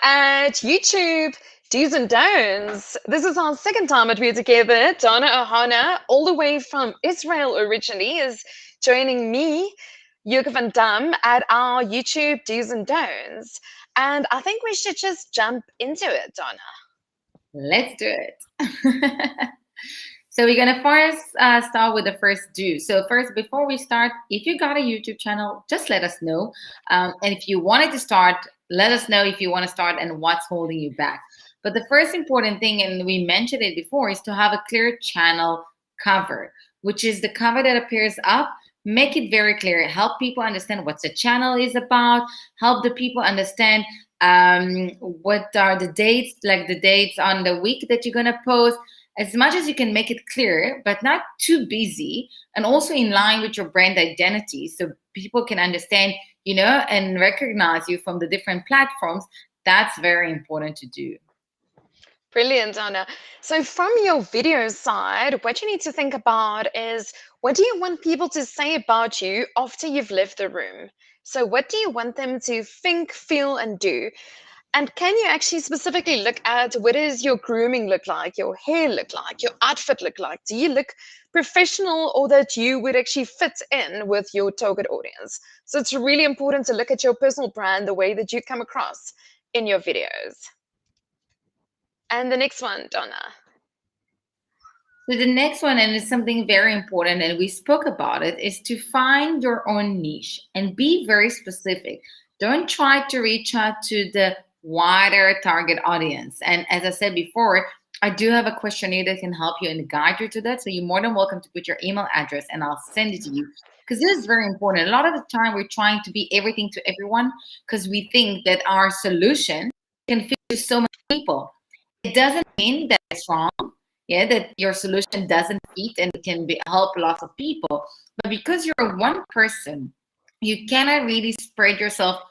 at YouTube Do's and Don'ts. This is our second time that we're together. Donna Ohana, all the way from Israel originally, is joining me, Jurgen van Dam, at our YouTube Do's and Don'ts. And I think we should just jump into it, Donna. Let's do it. So we're going to first start with the first do. So first, before we start, if you got a YouTube channel, just let us know. And if you wanted to start, let us know if you want to start and what's holding you back. But the first important thing, and we mentioned it before, is to have a clear channel cover, which is the cover that appears up. Make it very clear. Help people understand what the channel is about. Help the people understand what are the dates, like the dates on the week that you're going to post. As much as you can make it clear, but not too busy, and also in line with your brand identity, so people can understand, and recognize you from the different platforms. That's very important to do. Brilliant, Anna. So from your video side, what you need to think about is, what do you want people to say about you after you've left the room? So what do you want them to think, feel, and do? And can you actually specifically look at, what does your grooming look like, your hair look like, your outfit look like? Do you look professional, or that you would actually fit in with your target audience? So it's really important to look at your personal brand, the way that you come across in your videos. And the next one, Donna. So the next one, and it's something very important, and we spoke about it, is to find your own niche and be very specific. Don't try to reach out to the wider target audience. And as I said before, I do have a questionnaire that can help you and guide you to that. So you're more than welcome to put your email address and I'll send it to you, because this is very important. A lot of the time we're trying to be everything to everyone because we think that our solution can fit to so many people. It doesn't mean that it's wrong, that your solution doesn't fit and can help lots of people. But because you're one person, you cannot really spread yourself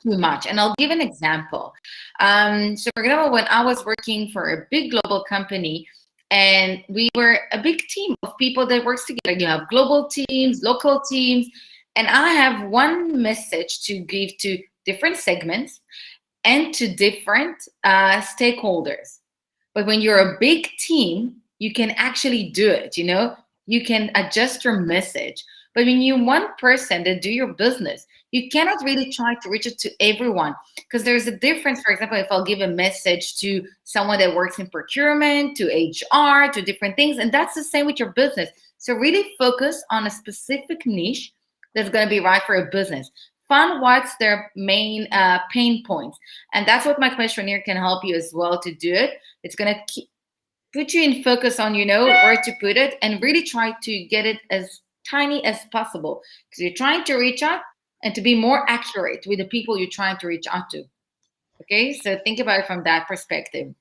too much. And I'll give an example. So for example, when I was working for a big global company, and we were a big team of people that works together. You have global teams, local teams, and I have one message to give to different segments and to different stakeholders. But when you're a big team, you can actually do it, you can adjust your message. But when you're one person that do your business, you cannot really try to reach it to everyone, because there's a difference. For example, if I'll give a message to someone that works in procurement, to HR, to different things, and that's the same with your business. So really focus on a specific niche that's going to be right for a business. Find what's their main pain points. And that's what my questionnaire can help you as well to do it. It's going to put you in focus on, where to put it, and really try to get it as tiny as possible, because you're trying to reach out and to be more accurate with the people you're trying to reach out to. Okay, so think about it from that perspective.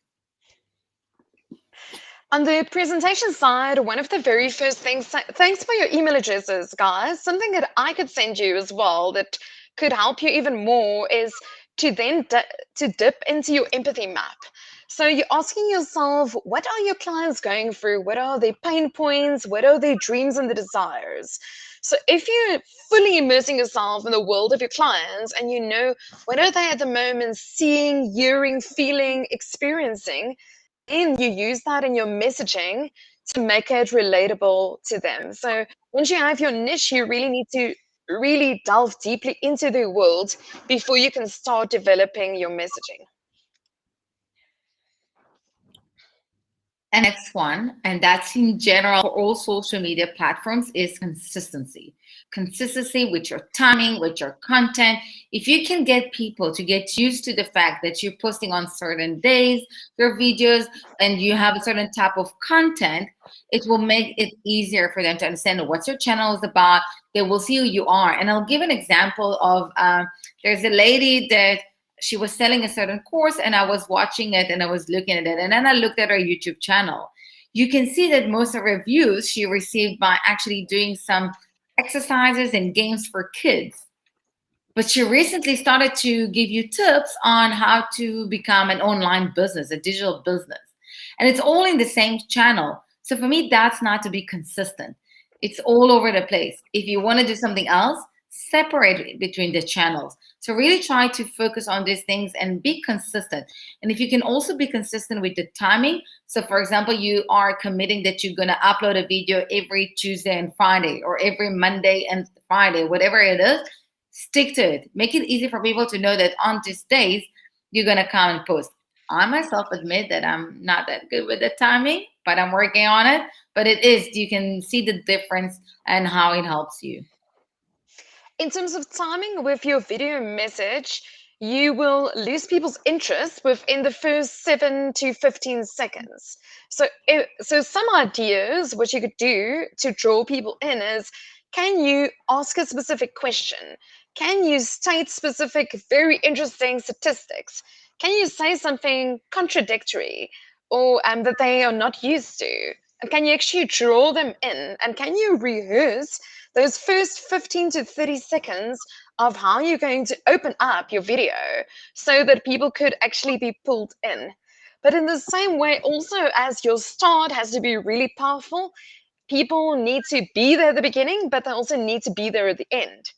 On the presentation side, one of the very first things, thanks for your email addresses, guys. Something that I could send you as well that could help you even more is to then dip into your empathy map. So you're asking yourself, what are your clients going through? What are their pain points? What are their dreams and the desires? So if you're fully immersing yourself in the world of your clients, and what are they at the moment seeing, hearing, feeling, experiencing, then you use that in your messaging to make it relatable to them. So once you have your niche, you really need to really delve deeply into their world before you can start developing your messaging. And next one, and that's in general for all social media platforms, is consistency. Consistency with your timing, with your content. If you can get people to get used to the fact that you're posting on certain days your videos, and you have a certain type of content, it will make it easier for them to understand what your channel is about. They will see who you are. And I'll give an example of, there's a lady that she was selling a certain course, and I was watching it and I was looking at it. And then I looked at her YouTube channel. You can see that most of her views she received by actually doing some exercises and games for kids. But she recently started to give you tips on how to become an online business, a digital business. And it's all in the same channel. So for me, that's not to be consistent. It's all over the place. If you want to do something else, separate between the channels. So really try to focus on these things and be consistent. And if you can also be consistent with the timing. So for example, you are committing that you're going to upload a video every Tuesday and Friday, or every Monday and Friday, whatever it is, stick to it. Make it easy for people to know that on these days, you're going to come and post. I myself admit that I'm not that good with the timing, but I'm working on it. But it is, you can see the difference and how it helps you. In terms of timing with your video message, you will lose people's interest within the first 7 to 15 seconds. So some ideas what you could do to draw people in is, can you ask a specific question? Can you state specific, very interesting statistics? Can you say something contradictory or that they are not used to? And can you actually draw them in? And can you rehearse those first 15 to 30 seconds of how you're going to open up your video so that people could actually be pulled in? But in the same way, also, as your start has to be really powerful, people need to be there at the beginning, but they also need to be there at the end.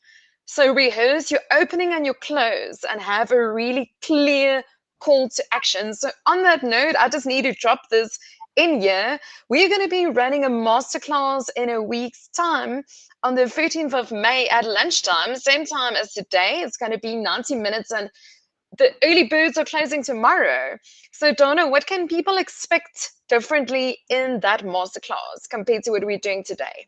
So rehearse your opening and your close and have a really clear call to action. So on that note, I just need to drop this in here. We're going to be running a masterclass in a week's time on the 13th of May at lunchtime, same time as today. It's going to be 90 minutes, and the early birds are closing tomorrow. So Donna, what can people expect differently in that masterclass compared to what we're doing today?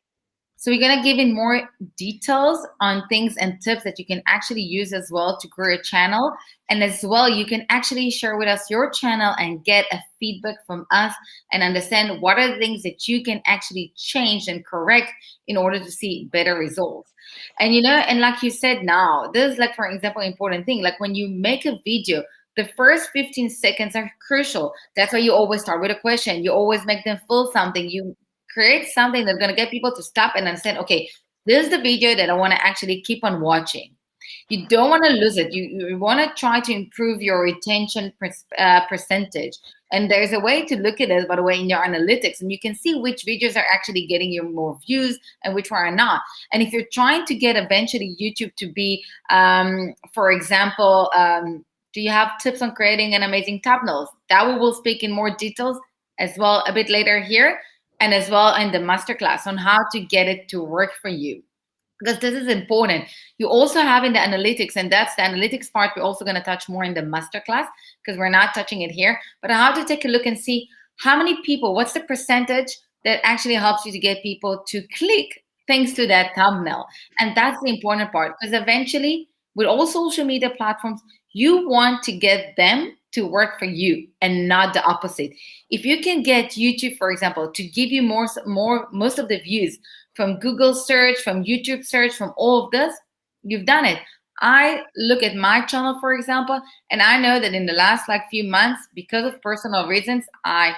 So we're going to give in more details on things and tips that you can actually use as well to grow your channel. And as well, you can actually share with us your channel and get a feedback from us and understand what are the things that you can actually change and correct in order to see better results. And and like you said now, this is like, for example, important thing. Like when you make a video, the first 15 seconds are crucial. That's why you always start with a question. You always make them feel something. You create something that's going to get people to stop and understand, okay, this is the video that I want to actually keep on watching. You don't want to lose it. You want to try to improve your retention percentage. And there's a way to look at it, by the way, in your analytics, and you can see which videos are actually getting you more views and which one are not. And if you're trying to get eventually YouTube to be, for example, do you have tips on creating an amazing thumbnails? That we will speak in more details as well a bit later here, and as well in the masterclass on how to get it to work for you. Because this is important. You also have in the analytics, and that's the analytics part we're also going to touch more in the masterclass because we're not touching it here, but how to take a look and see how many people, what's the percentage that actually helps you to get people to click thanks to that thumbnail. And that's the important part, because eventually with all social media platforms, you want to get them to work for you and not the opposite. If you can get YouTube, for example, to give you most of the views from Google search, from YouTube search, from all of this, you've done it. I look at my channel, for example, and I know that in the last few months, because of personal reasons, I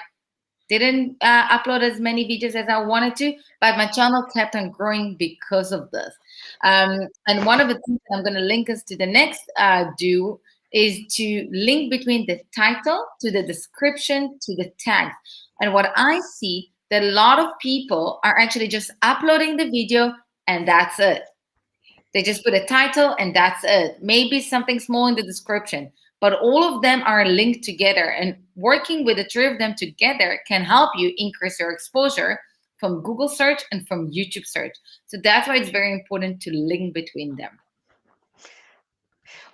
didn't upload as many videos as I wanted to, but my channel kept on growing because of this. And one of the things that I'm going to link us to the next is to link between the title to the description to the tags. And what I see that a lot of people are actually just uploading the video and that's it. They just put a title and that's it. Maybe something small in the description, but all of them are linked together, and working with the three of them together can help you increase your exposure from Google search and from YouTube search. So that's why it's very important to link between them.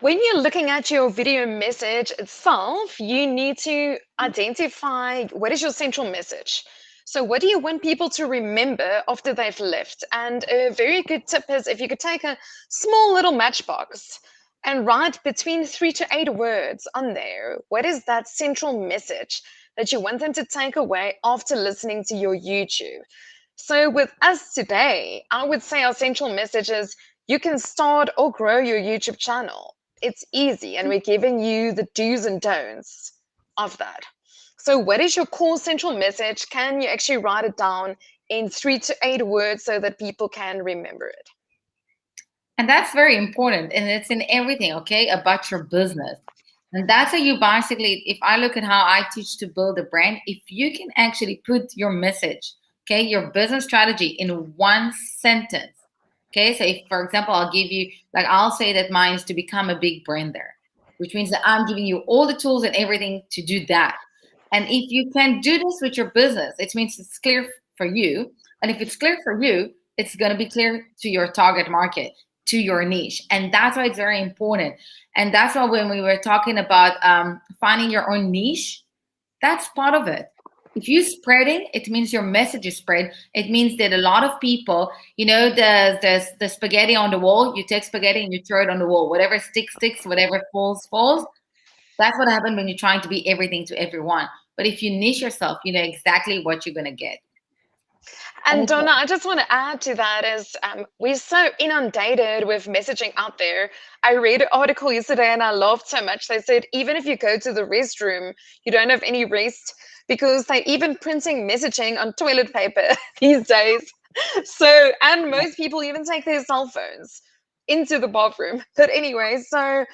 When you're looking at your video message itself, you need to identify what is your central message. So what do you want people to remember after they've left? And a very good tip is if you could take a small little matchbox and write between 3 to 8 words on there. What is that central message that you want them to take away after listening to your YouTube? So with us today, I would say our central message is you can start or grow your YouTube channel. It's easy, and we're giving you the do's and don'ts of that. So what is your core central message? Can you actually write it down in 3 to 8 words so that people can remember it? And that's very important. And it's in everything, okay, about your business. And that's how you basically, if I look at how I teach to build a brand, if you can actually put your message, okay, your business strategy in one sentence, Okay, so if, for example, I'll give you, like, I'll say that mine is to become a big brander, which means that I'm giving you all the tools and everything to do that. And if you can do this with your business, it means it's clear for you. And if it's clear for you, it's going to be clear to your target market, to your niche. And that's why it's very important. And that's why when we were talking about finding your own niche, that's part of it. If you're spreading, it means your message is spread. It means that a lot of people, the spaghetti on the wall, you take spaghetti and you throw it on the wall. Whatever sticks, sticks. Whatever falls, falls. That's what happens when you're trying to be everything to everyone. But if you niche yourself, you know exactly what you're going to get. And Donna, I just want to add to that is we're so inundated with messaging out there. I read an article yesterday and I laughed so much. They said even if you go to the restroom, you don't have any rest because they're even printing messaging on toilet paper these days. So, and most people even take their cell phones into the bathroom. But anyway, so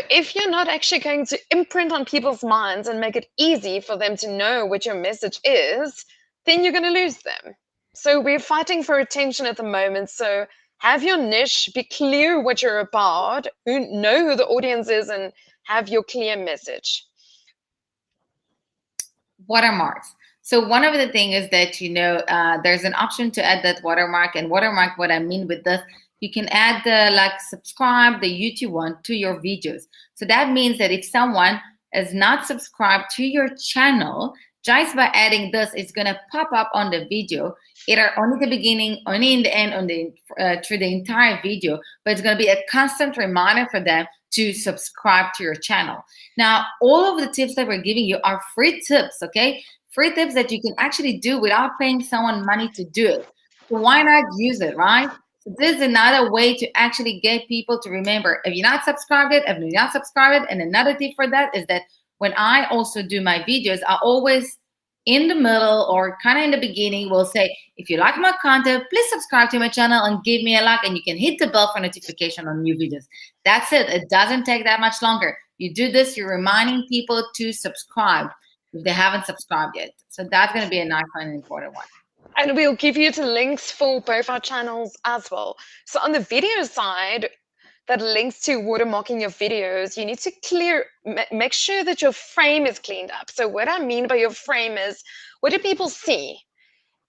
if you're not actually going to imprint on people's minds and make it easy for them to know what your message is, then you're going to lose them. So we're fighting for attention at the moment. So have your niche, be clear what you're about, know who the audience is, and have your clear message. Watermarks. So one of the things is that, there's an option to add that watermark. And watermark, what I mean with this, you can add the subscribe, the YouTube one, to your videos. So that means that if someone is not subscribed to your channel, just by adding this, it's going to pop up on the video, either only the beginning, only in the end, through the entire video, but it's going to be a constant reminder for them to subscribe to your channel. Now, all of the tips that we're giving you are free tips, okay? Free tips that you can actually do without paying someone money to do it. So why not use it, right? So this is another way to actually get people to remember. If you're not subscribed yet, and another tip for that is that when I also do my videos, I always, in the middle or kind of in the beginning, will say, if you like my content, please subscribe to my channel and give me a like, and you can hit the bell for notification on new videos. That's it. It doesn't take that much longer. You do this, you're reminding people to subscribe if they haven't subscribed yet. So that's going to be a nice and important one. And we'll give you the links for both our channels as well. So on the video side, that links to watermarking your videos, you need to make sure that your frame is cleaned up. So what I mean by your frame is, what do people see?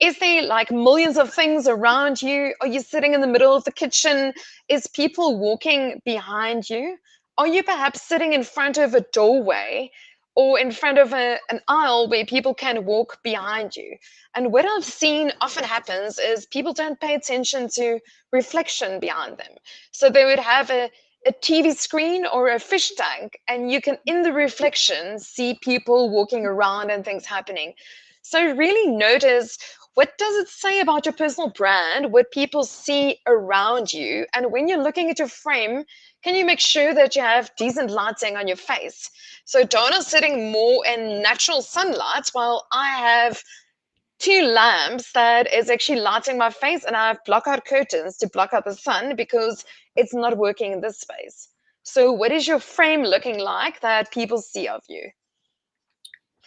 Is there like millions of things around you? Are you sitting in the middle of the kitchen? Is people walking behind you? Are you perhaps sitting in front of a doorway or in front of an aisle where people can walk behind you? And what I've seen often happens is people don't pay attention to reflection behind them. So they would have a TV screen or a fish tank, and you can, in the reflection, see people walking around and things happening. So really notice, what does it say about your personal brand, what people see around you? And when you're looking at your frame, can you make sure that you have decent lighting on your face? So Donna's sitting more in natural sunlight while I have 2 lamps that is actually lighting my face, and I have blockout curtains to block out the sun because it's not working in this space. So what is your frame looking like that people see of you?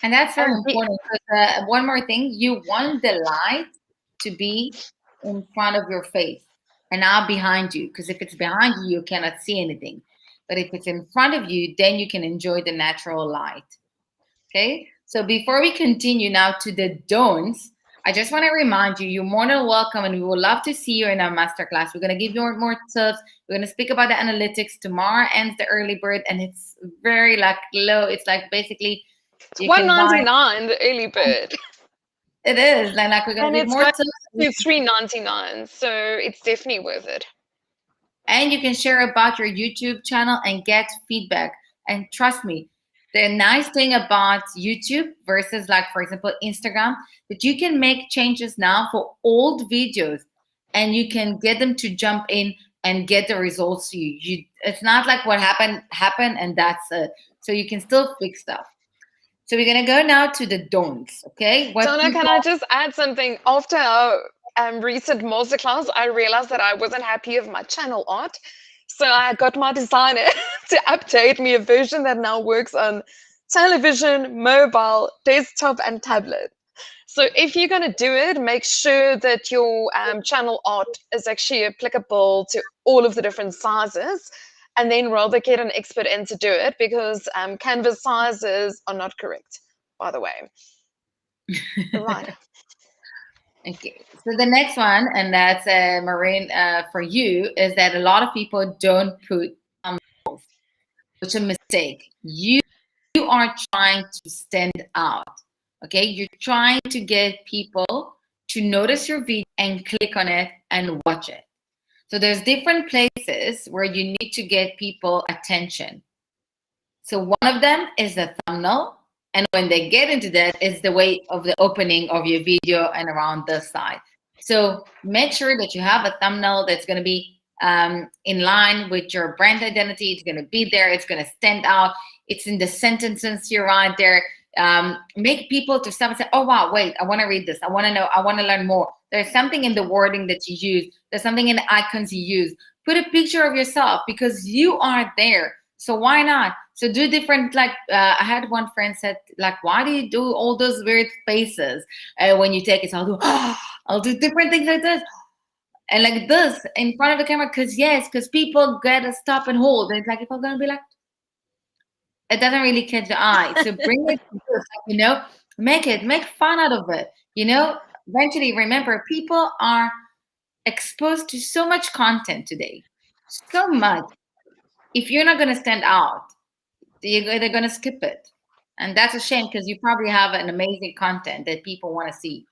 And that's very important. Because, one more thing, you want the light to be in front of your face and not behind you. Because if it's behind you, you cannot see anything. But if it's in front of you, then you can enjoy the natural light. Okay? So before we continue now to the don'ts, I just want to remind you, you're more than welcome, and we would love to see you in our masterclass. We're going to give you more tips. We're going to speak about the analytics. Tomorrow ends the early bird, and it's very low. It's basically $1.99 the early bird. It is. We're going to give more tips. It's $3.99, so it's definitely worth it. And you can share about your YouTube channel and get feedback. And trust me, the nice thing about YouTube versus, for example, Instagram, that you can make changes now for old videos, and you can get them to jump in and get the results to you. It's not like what happened, and that's it. So you can still fix stuff. So we're going to go now to the don'ts, okay? Donna, can I just add something? After our recent masterclass, I realized that I wasn't happy with my channel art. So I got my designer to update me a version that now works on television, mobile, desktop, and tablet. So if you're going to do it, make sure that your channel art is actually applicable to all of the different sizes, and then rather get an expert in to do it, because canvas sizes are not correct, by the way. Right. Okay, so the next one, and that's Maureen, for you, is that a lot of people don't put thumbnails, which is a mistake. You are trying to stand out. Okay, you're trying to get people to notice your video and click on it and watch it. So there's different places where you need to get people attention. So one of them is the thumbnail. And when they get into that, it's the way of the opening of your video and around this side. So make sure that you have a thumbnail that's going to be in line with your brand identity. It's going to be there. It's going to stand out. It's in the sentences you write there. Make people to stop and say, oh, wow, wait, I want to read this. I want to know. I want to learn more. There's something in the wording that you use. There's something in the icons you use. Put a picture of yourself because you are there. So why not? So do different, like I had one friend said, like, why do you do all those weird faces when you take it? So I'll do different things like this. And like this in front of the camera, because people gotta stop and hold. And it's like, if I'm gonna be like, it doesn't really catch the eye. So bring it to this, make fun out of it. Eventually, remember, people are exposed to so much content today, so much. If you're not gonna stand out, they're gonna skip it, and that's a shame because you probably have an amazing content that people want to see.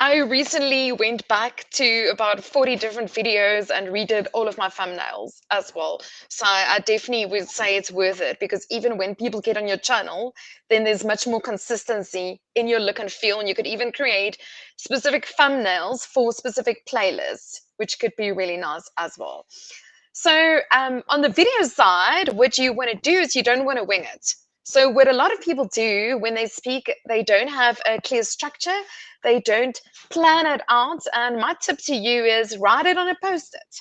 I recently went back to about 40 different videos and redid all of my thumbnails as well. So I definitely would say it's worth it, because even when people get on your channel, then there's much more consistency in your look and feel. And you could even create specific thumbnails for specific playlists, which could be really nice as well. So on the video side, what you want to do is you don't want to wing it. So what a lot of people do when they speak, they don't have a clear structure. They don't plan it out. And my tip to you is write it on a post-it,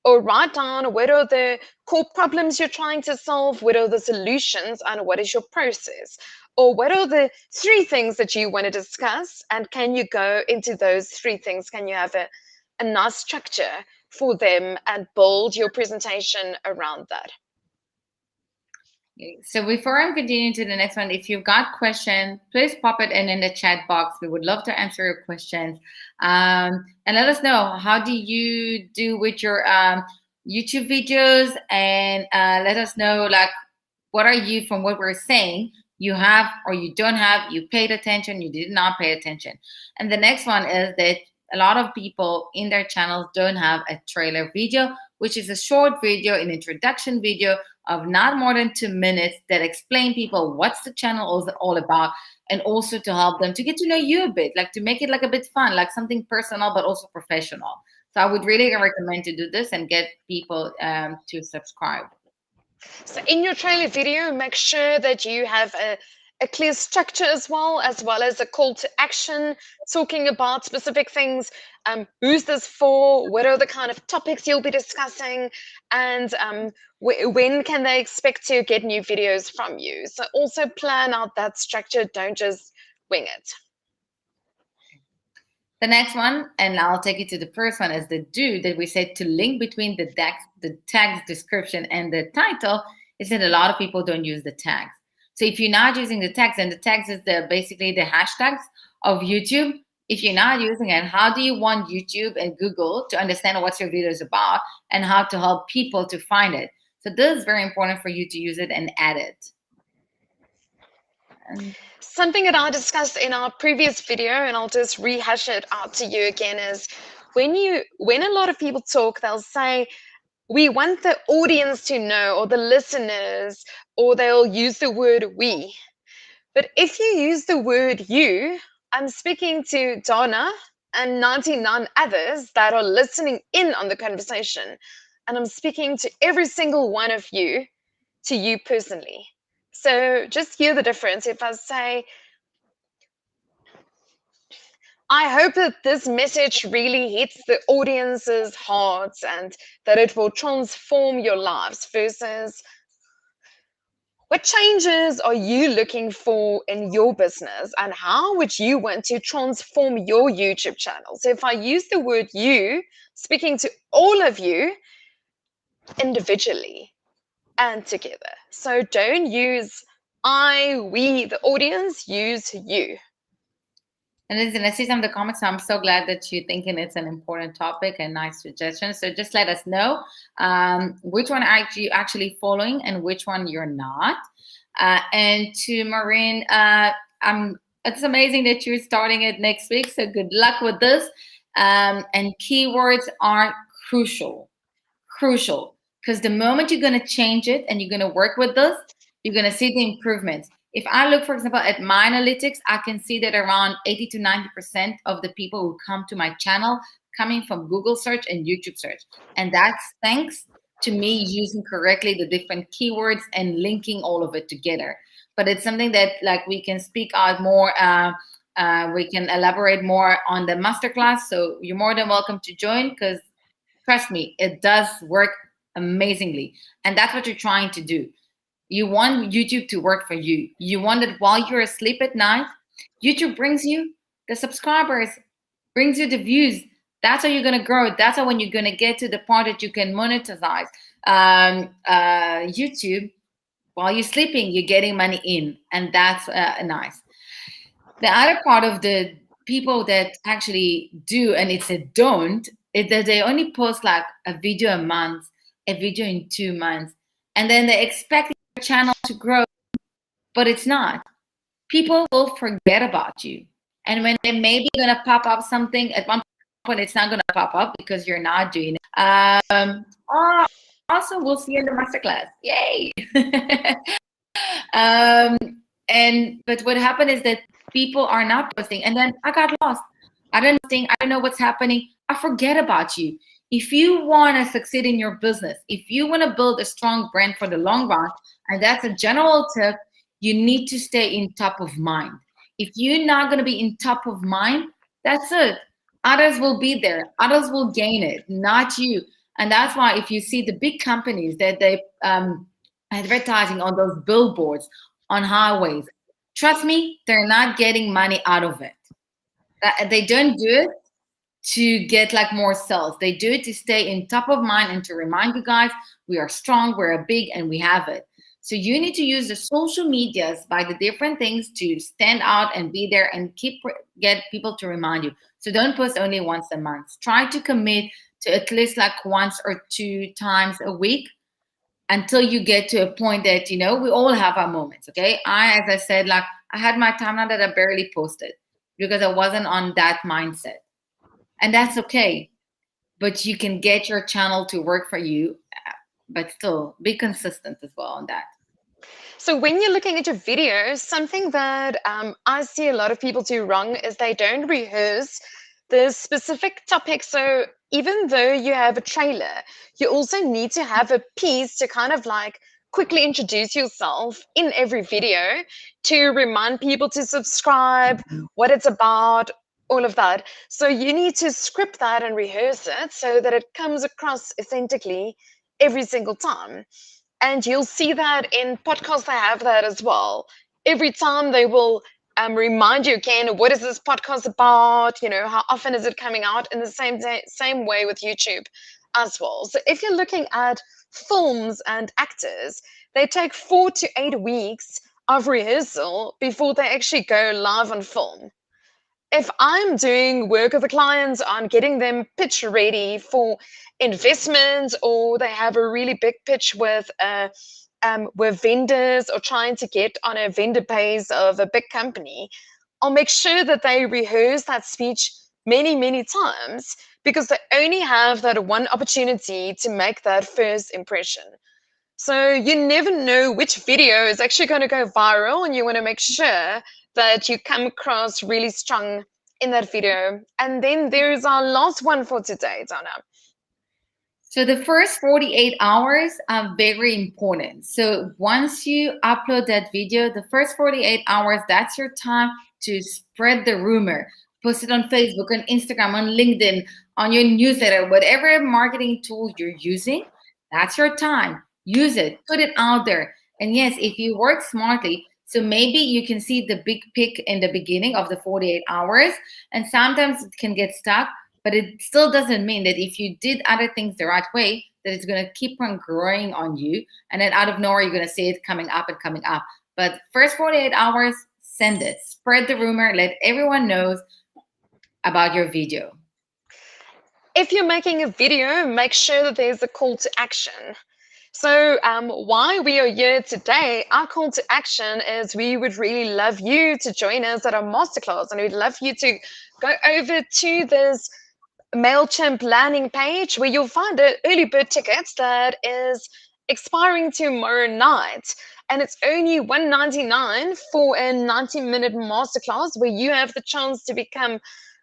or write down what are the core problems you're trying to solve, what are the solutions, and what is your process, or what are the 3 things that you want to discuss, and can you go into those 3 things? Can you have a nice structure for them and build your presentation around that? So before I continue to the next one, if you've got questions, please pop it in the chat box. We would love to answer your questions. And let us know, how do you do with your YouTube videos? And let us know, like, what are you, from what we're saying, you have or you don't have, you paid attention, you did not pay attention. And the next one is that a lot of people in their channels don't have a trailer video, which is a short video, an introduction video of not more than 2 minutes that explain people what's the channel all about, and also to help them to get to know you a bit, like to make it like a bit fun, like something personal but also professional. So I would really recommend to do this and get people to subscribe. So in your trailer video, make sure that you have a clear structure as well as a call to action, talking about specific things. Who's this for? What are the kind of topics you'll be discussing? And when can they expect to get new videos from you? So also plan out that structure. Don't just wing it. The next one, and I'll take you to the first one, is the do that we said to link between the tags description and the title, is that a lot of people don't use the tags. So if you're not using the tags, and the tags is basically the hashtags of YouTube, if you're not using it, how do you want YouTube and Google to understand what your video is about and how to help people to find it? So this is very important for you to use it and add it. Something that I discussed in our previous video, and I'll just rehash it out to you again, is when a lot of people talk, they'll say, we want the audience to know, or the listeners, or they'll use the word we. But if you use the word you, I'm speaking to Donna and 99 others that are listening in on the conversation. And I'm speaking to every single one of you, to you personally. So just hear the difference. If I say, I hope that this message really hits the audience's hearts and that it will transform your lives, versus What changes are you looking for in your business, and how would you want to transform your YouTube channel? So if I use the word you, speaking to all of you individually and together. So don't use I, we, the audience, use you. And listen, I see some of the comments. So I'm so glad that you're thinking it's an important topic and nice suggestions. So just let us know which one are you actually following and which one you're not. And to Maureen, it's amazing that you're starting it next week. So good luck with this. And keywords are crucial, because the moment you're going to change it and you're going to work with this, you're going to see the improvements. If I look, for example, at my analytics, I can see that around 80 to 90% of the people who come to my channel coming from Google search and YouTube search. And that's thanks to me using correctly the different keywords and linking all of it together. But it's something that like we can speak out more. We can elaborate more on the masterclass. So you're more than welcome to join, because trust me, it does work amazingly. And that's what you're trying to do. You want YouTube to work for you. You want it while you're asleep at night. YouTube brings you the subscribers, brings you the views. That's how you're going to grow. That's how when you're going to get to the point that you can monetize YouTube while you're sleeping, you're getting money in. And that's nice. The other part of the people that actually do, and it's a don't, is that they only post like a video a month, a video in 2 months, and then they expect your channel to grow, but it's not. People will forget about you. And when they may be going to pop up something, at one point it's not going to pop up because you're not doing it. Also, we'll see you in the masterclass. Yay! But what happened is that people are not posting, and then I got lost. I don't know what's happening. I forget about you. If you want to succeed in your business, if you want to build a strong brand for the long run, and that's a general tip, you need to stay in top of mind. If you're not going to be in top of mind, that's it. Others will be there. Others will gain it, not you. And that's why if you see the big companies that they advertising on those billboards on highways, trust me, they're not getting money out of it. They don't do it to get like more sales. They do it to stay in top of mind and to remind you guys, we are strong, we're big, and we have it. So you need to use the social medias by the different things to stand out and be there and get people to remind you. So don't post only once a month. Try to commit to at least like once or 2 times a week until you get to a point that, we all have our moments, okay? As I said, like I had my time now that I barely posted because I wasn't on that mindset. And that's okay. But you can get your channel to work for you, but still be consistent as well on that. So when you're looking at your videos, something that I see a lot of people do wrong is they don't rehearse the specific topic. So even though you have a trailer, you also need to have a piece to kind of like quickly introduce yourself in every video to remind people to subscribe, what it's about, all of that. So you need to script that and rehearse it so that it comes across authentically every single time. And you'll see that in podcasts, they have that as well. Every time they will remind you again, what is this podcast about? How often is it coming out? In the same way with YouTube as well. So if you're looking at films and actors, they take 4 to 8 weeks of rehearsal before they actually go live on film. If I'm doing work with the clients on getting them pitch ready for investments, or they have a really big pitch with vendors or trying to get on a vendor base of a big company, I'll make sure that they rehearse that speech many, many times because they only have that one opportunity to make that first impression. So you never know which video is actually going to go viral, and you want to make sure that you come across really strong in that video. And then there's our last one for today, Donna. So the first 48 hours are very important. So once you upload that video, the first 48 hours, that's your time to spread the rumor. Post it on Facebook, on Instagram, on LinkedIn, on your newsletter, whatever marketing tool you're using, that's your time. Use it, put it out there. And yes, if you work smartly, so maybe you can see the big pick in the beginning of the 48 hours, and sometimes it can get stuck, but it still doesn't mean that if you did other things the right way, that it's going to keep on growing on you. And then out of nowhere, you're going to see it coming up and coming up. But first 48 hours, send it. Spread the rumor. Let everyone knows about your video. If you're making a video, make sure that there's a call to action. So why we are here today, our call to action is we would really love you to join us at our masterclass, and we'd love you to go over to this MailChimp landing page where you'll find an early bird ticket that is expiring tomorrow night. And it's only $199 for a 90-minute masterclass where you have the chance to become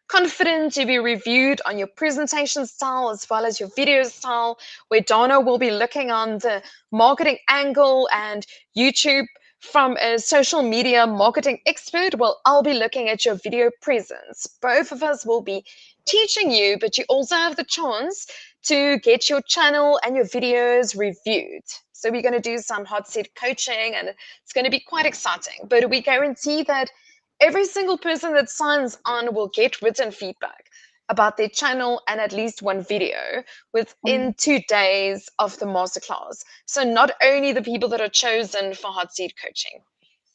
confident, to be reviewed on your presentation style as well as your video style, where Donna will be looking on the marketing angle and YouTube from a social media marketing expert. Well, I'll be looking at your video presence. Both of us will be teaching you, but you also have the chance to get your channel and your videos reviewed. So we're going to do some hot seat coaching, and it's going to be quite exciting. But we guarantee that every single person that signs on will get written feedback about their channel and at least one video within 2 days of the masterclass. So not only the people that are chosen for hot seat coaching.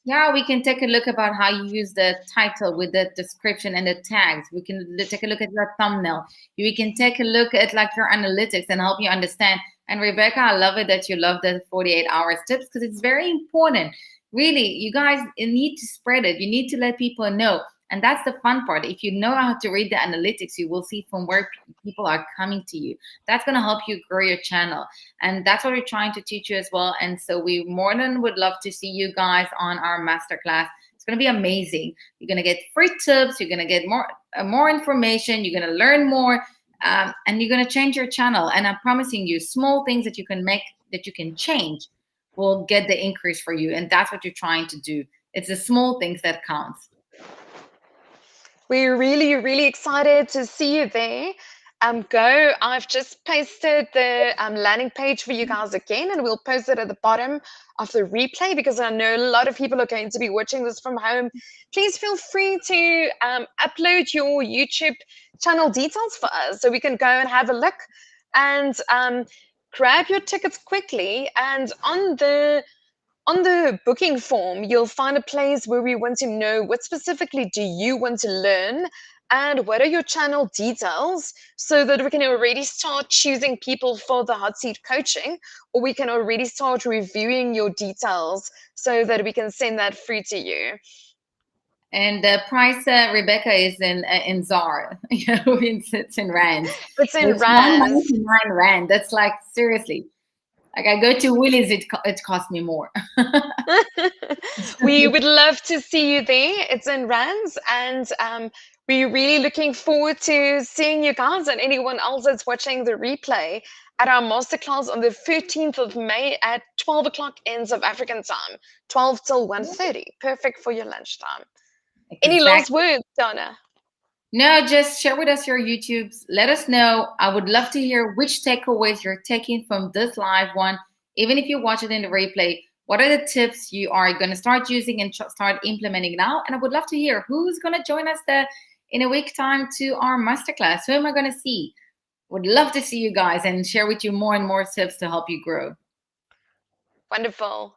Yeah, we can take a look about how you use the title with the description and the tags. We can take a look at your thumbnail. We can take a look at like your analytics and help you understand. And Rebecca, I love it that you love the 48 hours tips because it's very important. Really, you guys need to spread it. You need to let people know. And that's the fun part. If you know how to read the analytics, you will see from where people are coming to you. That's going to help you grow your channel. And that's what we're trying to teach you as well. And so we more than would love to see you guys on our masterclass. It's going to be amazing. You're going to get free tips. You're going to get more information. You're going to learn more. And you're going to change your channel. And I'm promising you small things that you can make, that you can change, will get the increase for you. And that's what you're trying to do. It's the small things that counts. We're really, really excited to see you there. Go. I've just pasted the landing page for you guys again, and we'll post it at the bottom of the replay because I know a lot of people are going to be watching this from home. Please feel free to upload your YouTube channel details for us so we can go and have a look and grab your tickets quickly. And on the booking form, you'll find a place where we want to know what specifically do you want to learn and what are your channel details so that we can already start choosing people for the hot seat coaching, or we can already start reviewing your details so that we can send that free to you. And the price, Rebecca, is in ZAR. It's in Rand. It's in Rand. 199 Rand. That's like, seriously. Like I go to Willie's, it costs me more. We would love to see you there. It's in Rands, and we're really looking forward to seeing you guys and anyone else that's watching the replay at our masterclass on the 13th of May at 12 o'clock in South African time, 12 till 1:30. Perfect for your lunchtime. Any last words, Donna? No, just share with us your YouTubes. Let us know. I would love to hear which takeaways you're taking from this live one. Even if you watch it in the replay, what are the tips you are going to start using and start implementing now? And I would love to hear who's going to join us in a week time to our masterclass. Who am I going to see? Would love to see you guys and share with you more and more tips to help you grow. Wonderful.